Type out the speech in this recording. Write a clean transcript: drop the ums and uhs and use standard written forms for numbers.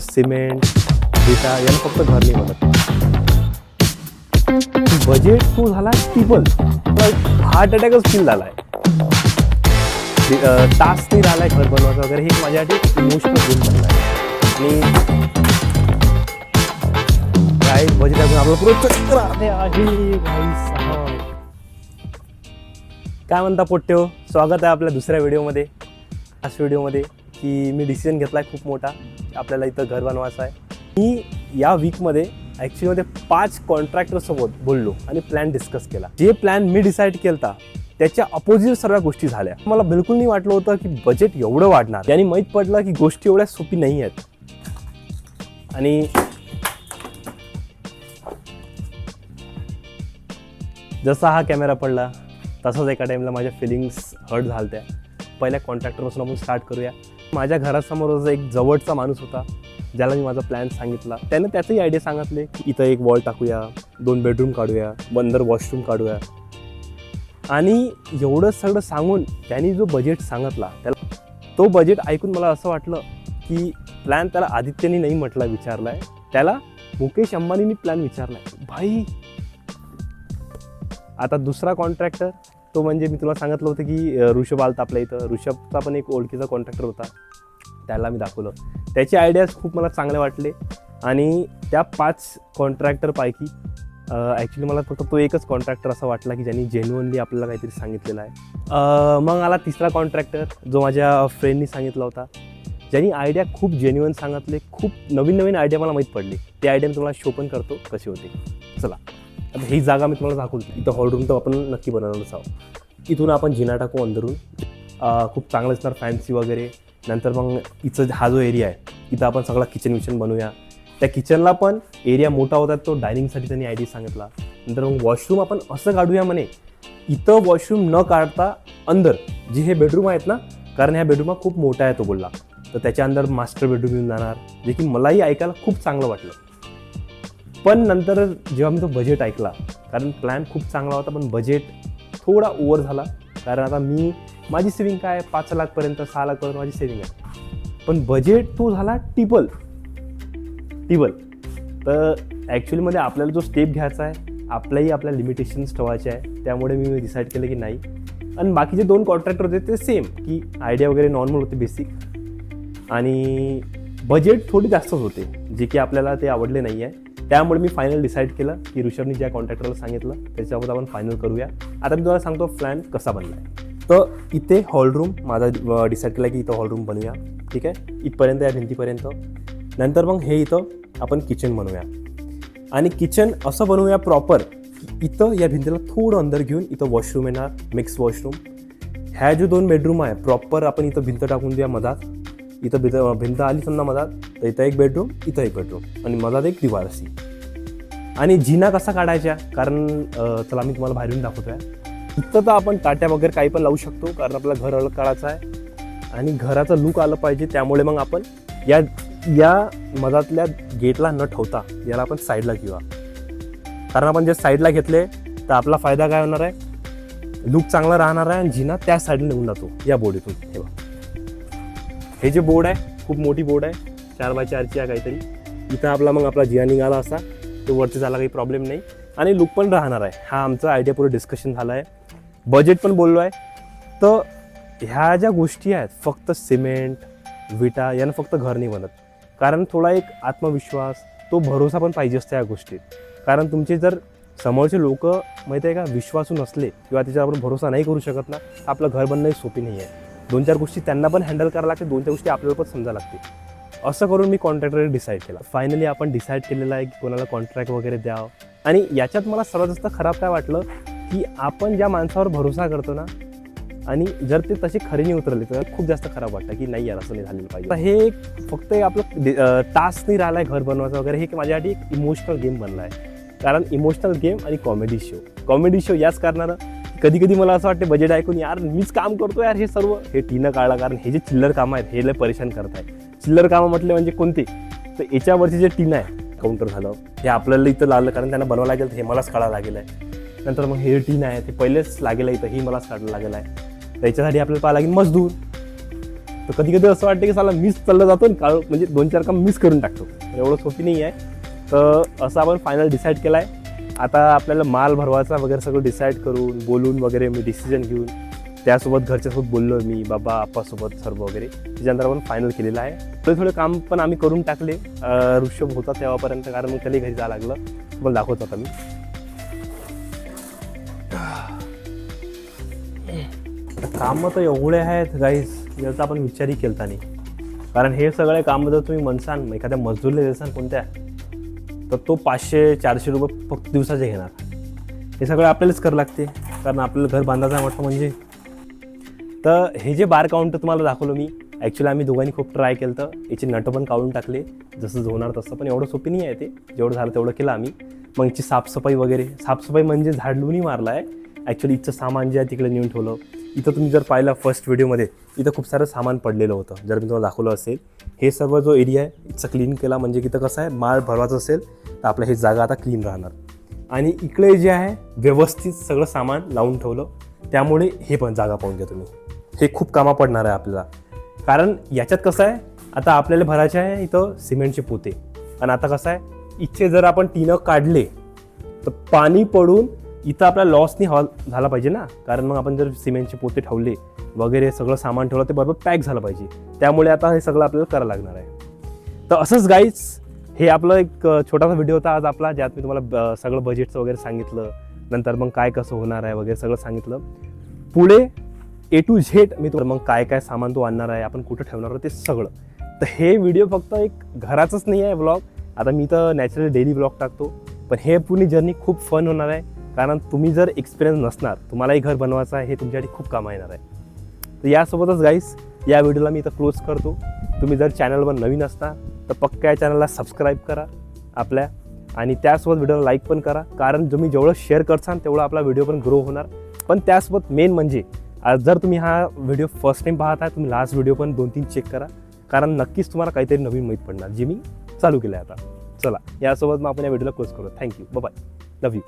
Cement विटा याला फक्त घर नाही बनत. बजेट तो झाला टिबल, हार्ट अटॅकच फील झालाय. टास्क नाही राहिलाय घर बनवायचं वगैरे. हे माझ्यासाठी इमोशनल गेम बनलाय. आणि काय बजेट आपलं पुरं चक्र आहे भाई साहब. काय म्हणता पोट्ट्यो, स्वागत आहे आपल्या दुसऱ्या व्हिडिओमध्ये. आज व्हिडिओमध्ये की मी डिसिजन घेतला आहे खूप मोठा, आपल्याला इथं घर बनवायचं आहे. मी या वीकमध्ये ॲक्च्युलीमध्ये 5 कॉन्ट्रॅक्टरसोबत बोललो आणि प्लॅन डिस्कस केला. जे प्लॅन मी डिसाईड केला त्याच्या अपोजिट सर्व गोष्टी झाल्या. मला बिलकुल नाही वाटलं होतं की बजेट एवढं वाढणार. आणि माहीत पडलं की गोष्टी एवढ्या सोपी नाही आहेत. आणि जसा हा कॅमेरा पडला तसाच एका टाईमला माझ्या फिलिंग्स हर्ट झाल्या. पहिल्या कॉन्ट्रॅक्टरपासून आपण स्टार्ट करूया. माझ्या घरासमोर एक जवळचा माणूस होता ज्याला मी माझा प्लॅन सांगितला. त्याने त्याचंही आयडिया सांगितले की इथं एक वॉल टाकूया, 2 बेडरूम काढूया, अंदर वॉशरूम काढूया. आणि एवढं सगळं सांगून त्यांनी जो बजेट सांगितला, त्याला तो बजेट ऐकून मला असं वाटलं की प्लॅन त्याला आदित्यने नाही म्हटला, विचारला आहे त्याला मुकेश अंबानींनी प्लॅन विचारला आहे भाई. आता दुसरा कॉन्ट्रॅक्टर तो म्हणजे मी तुला सांगितलं होतं की ऋषभ आलता आपल्या इथं. ऋषभचा पण एक ओळखीचा कॉन्ट्रॅक्टर होता, त्याला मी दाखवलं. त्याचे आयडियाज खूप मला चांगले वाटले. आणि त्या 5 कॉन्ट्रॅक्टरपैकी ॲक्च्युली मला फक्त तो एकच कॉन्ट्रॅक्टर असा वाटला की ज्यांनी जेन्युअनली आपल्याला काहीतरी सांगितलेलं आहे. मग आला तिसरा कॉन्ट्रॅक्टर जो माझ्या फ्रेंडनी सांगितला होता, ज्यांनी आयडिया खूप जेन्युअन सांगितले. खूप नवीन नवीन आयडिया मला माहीत पडली. ते आयडिया मी तुम्हाला शो पण करतो कसे होते. चला आता ही जागा मी तुम्हाला दाखवतो. इथं हॉलरूम तर आपण नक्की बनवणारच आहोत. इथून आपण जिना टाकू अंदरून. खूप चांगलं असणार, फॅन्सी वगैरे. नंतर मग इथं हा जो एरिया आहे इथं आपण सगळा किचन विचन बनवूया. त्या किचनला पण एरिया मोठा होता, तो डायनिंगसाठी त्यांनी आयडिया सांगितला. नंतर मग वॉशरूम आपण असं काढूया म्हणे, इथं वॉशरूम न काढता अंदर जे हे बेडरूम आहेत ना, कारण ह्या बेडरूम खूप मोठा आहे तो बोलला. तर त्याच्या अंदर मास्टर बेडरूम येऊन जाणार, जे की मलाही ऐकायला खूप चांगलं वाटलं. पण नंतर जेव्हा मी तो बजेट ऐकला, कारण प्लॅन खूप चांगला होता पण बजेट थोडा ओव्हर झाला. कारण आता माझी सेविंग काय 5 लाखपर्यंत 6 लाखपर्यंत माझी सेविंग आहे. पण बजेट तो झाला टिबल. तर ॲक्च्युलीमध्ये आपल्याला जो स्टेप घ्यायचा आहे, आपल्या लिमिटेशन्स ठेवायचे आहे. त्यामुळे मी डिसाईड केलं की नाही. आणि बाकीचे 2 कॉन्ट्रॅक्टर होते ते सेम, की आयडिया वगैरे नॉर्मल होते, बेसिक. आणि बजेट थोडी जास्तच होते, जे की आपल्याला ते आवडले नाही आहे. त्यामुळे मी फायनल डिसाईड केलं की ऋषभने ज्या कॉन्ट्रॅक्टरला सांगितलं त्याच्यावर आपण फायनल करूया. आता मी तुम्हाला सांगतो प्लॅन कसा बनला आहे. तर इथे हॉलरूम माझा डिसाईड केला की इथं हॉलरूम बनवूया, ठीक आहे, इथपर्यंत या भिंतीपर्यंत. नंतर मग हे इथं आपण किचन बनवूया. आणि किचन असं बनवूया प्रॉपर की इथं या भिंतीला थोडं अंदर घेऊन इथं वॉशरूम येणार, मिक्स वॉशरूम. ह्या जो 2 बेडरूम आहे प्रॉपर आपण इथं भिंत टाकून देऊया मधात. इथं भिंत आली समजा मधात, तर इथं एक बेडरूम, इथं एक बेडरूम आणि मधात एक दिवार अशी. आणि जिना कसा काढायच्या, कारण चला मी तुम्हाला बाहेरून दाखवतोय. इथं तर आपण टाट्या वगैरे काही पण लावू शकतो, कारण आपलं घर अलग काढायचं आहे आणि घराचं लुक आलं पाहिजे. त्यामुळे मग आपण या मधातल्या गेटला न ठेवता याला आपण साईडला घेऊया. कारण आपण जे साईडला घेतले तर आपला फायदा काय होणार आहे, लुक चांगला राहणार आहे आणि जिना त्या साईडला निघून जातो या बोर्डीतून. हे बघा, हे जे बोर्ड आहे खूप मोठी बोर्ड आहे, 4x4ची आहे काहीतरी. इथं आपला जिना निघाला असा, तो वरती झाला काही प्रॉब्लेम नाही आणि लुक पण राहणार आहे. हा आमचा आयडिया पुढे डिस्कशन झाला आहे. बजेट पण बोललो आहे. तर ह्या ज्या गोष्टी आहेत, फक्त सिमेंट विटा यानं फक्त घर नाही बनत. कारण थोडा एक आत्मविश्वास, तो भरोसा पण पाहिजे असतो या गोष्टीत. कारण तुमचे जर समोरचे लोक माहिती आहे का विश्वासू नसले किंवा त्याच्यावर आपण भरोसा नाही करू शकत ना, आपलं घर बनणं सोपी नाही आहे. 2-4 गोष्टी त्यांना पण हँडल करायला लागते, 2-4 गोष्टी आपल्याला पण समजायला लागते. असं करून मी कॉन्ट्रॅक्टर डिसाईड केला. फायनली आपण डिसाईड केलेलं आहे की कोणाला कॉन्ट्रॅक्ट वगैरे द्यावं. आणि याच्यात मला सर्वात जास्त खराब काय वाटलं की आपण ज्या माणसावर भरोसा करतो ना, आणि जर ते तसे खरे नाही उतरले तर खूप जास्त खराब वाटतं की नाही यार असं नाही झालेलं पाहिजे. हे फक्त आपलं टास्क नाही राहिला आहे घर बनवायचं वगैरे. हे माझ्यासाठी एक इमोशनल गेम बनला आहे. कारण इमोशनल गेम आणि कॉमेडी शो याच कारणानं कधी कधी मला असं वाटतं बजेट ऐकून यार मीच काम करतो यार हे सर्व, हे टीनं काढला. कारण हे जे चिल्लर कामं आहेत हे लय परेशान करत आहे. चिल्लर कामं म्हटले म्हणजे कोणते, तर याच्यावरची जे टीन आहे, काउंटर झालं हे आपल्याला इथं लागलं कारण त्यांना बनवायला लागेल, हे मलाच काढायला लागेल आहे. नंतर मग हे टीन आहे ते पहिलेच लागेल आहे इथं, ही मलाच काढायला लागेल आहे. त्याच्यासाठी आपल्याला पाहायला लागेल मजदूर. तर कधी कधी असं वाटतं की साला मिस चाललं जातो आणि म्हणजे 2-4 काम मिस करून टाकतो. एवढं सोपी नाही आहे. तर असं आपण फायनल डिसाईड केलं आहे. आता आपल्याला माल भरवायचा वगैरे सगळं डिसाईड करून बोलून वगैरे मी डिसिजन घेऊन त्यासोबत घरच्यासोबत बोललो मी, बाबा आप्पासोबत सर्व वगैरे. त्याच्यानंतर आपण फायनल केलेलं आहे. थोडे काम पण आम्ही करून टाकले ऋषभ होता तेव्हापर्यंत, कारण मग त्याला घरी जावं लागलं. तुम्हाला दाखवत होता मी. कामं तर एवढे आहेत गाईज, याचा आपण विचारही केला नाही. कारण हे सगळे कामं जर तुम्ही म्हणसान एखाद्या मजदूरला देसान कोणत्या, तर तो 500-400 रुपये फक्त दिवसाचे घेणार. हे सगळं आपल्यालाच करावं लागते, कारण आपल्याला घर बांधायचं म्हटलं म्हणजे. तर हे जे बार काउंटर तुम्हाला दाखवलं मी, ॲक्च्युली आम्ही दोघांनी खूप ट्राय केलं. तर याचे नटं पण काढून टाकले जसं होणार तसं, पण एवढं सोपी नाही आहे ते. जेवढं झालं तेवढं केलं आम्ही. मग याची साफसफाई वगैरे, साफसफाई म्हणजे झाडलूनही मारला आहे. ॲक्च्युली इथचं सामान जे आहे तिकडे नेऊन ठेवलं. इथं तुम्ही जर पाहिलं फर्स्ट व्हिडिओमध्ये, इथं खूप सारं सामान पडलेलं होतं, जर मी तुम्हाला दाखवलं असेल. हे सर्व जो एरिया आहे इथं क्लीन केला, म्हणजे इथं कसं आहे माल भरवायचं असेल तर आपलं हे जागा आता क्लीन राहणार. आणि इकडे जे आहे व्यवस्थित सगळं सामान लावून ठेवलं, त्यामुळे हे पण जागा पाहून घ्या तुम्ही. हे खूप कामा पडणार आहे आपल्याला. कारण याच्यात कसं आहे, आता आपल्याला भरायचे आहे इथं सिमेंटचे पोते. आणि आता कसं आहे, इथे जर आपण टिनं काढले तर पाणी पडून इथं आपला लॉस नाही झाला पाहिजे ना. कारण मग आपण जर सिमेंटचे पोते ठेवले वगैरे सगळं सामान ठेवलं ते बरोबर पॅक झालं पाहिजे. त्यामुळे आता हे सगळं आपल्याला करावं लागणार आहे. तर असंच गाईज, हे आपलं एक छोटासा व्हिडिओ होता आज आपला, ज्यात मी तुम्हाला सगळं बजेटचं वगैरे सांगितलं. नंतर मग काय कसं होणार आहे वगैरे सगळं सांगितलं. पुढे A to Z मी तुम्हाला मग काय काय सामान तो आणणार आहे, आपण कुठं ठेवणार आहे ते सगळं. तर हे व्हिडिओ फक्त एक घराचंच नाही आहे व्लॉग. आता मी तर नॅचरली डेली व्लॉग टाकतो, पण हे पूर्ण जर्नी खूप फन होणार आहे. कारण तुम्ही जर एक्सपिरियन्स नसणार, तुम्हालाही घर बनवायचं आहे, हे तुमच्यासाठी खूप कामं येणार आहे. तर यासोबतच गाईस, या व्हिडिओला मी इथं क्लोज करतो. तुम्ही जर चॅनलवर नवीन असता तर पक्का या चॅनलला सबस्क्राईब करा आपल्या, आणि त्यासोबत व्हिडिओला लाईक पण करा. कारण तुम्ही जेवढं शेअर करसान तेवढं आपला व्हिडिओ पण ग्रो होणार. पण त्यासोबत मेन म्हणजे जर तुम्ही हा व्हिडिओ फर्स्ट टाईम पाहत आहे, तुम्ही लास्ट व्हिडिओ पण 2-3 चेक करा. कारण नक्कीच तुम्हाला काहीतरी नवीन माहीत पडणार, जे मी चालू केलं आहे आता. चला, यासोबत मग आपण या व्हिडिओला क्लोज करू. Thank you, bye, love you.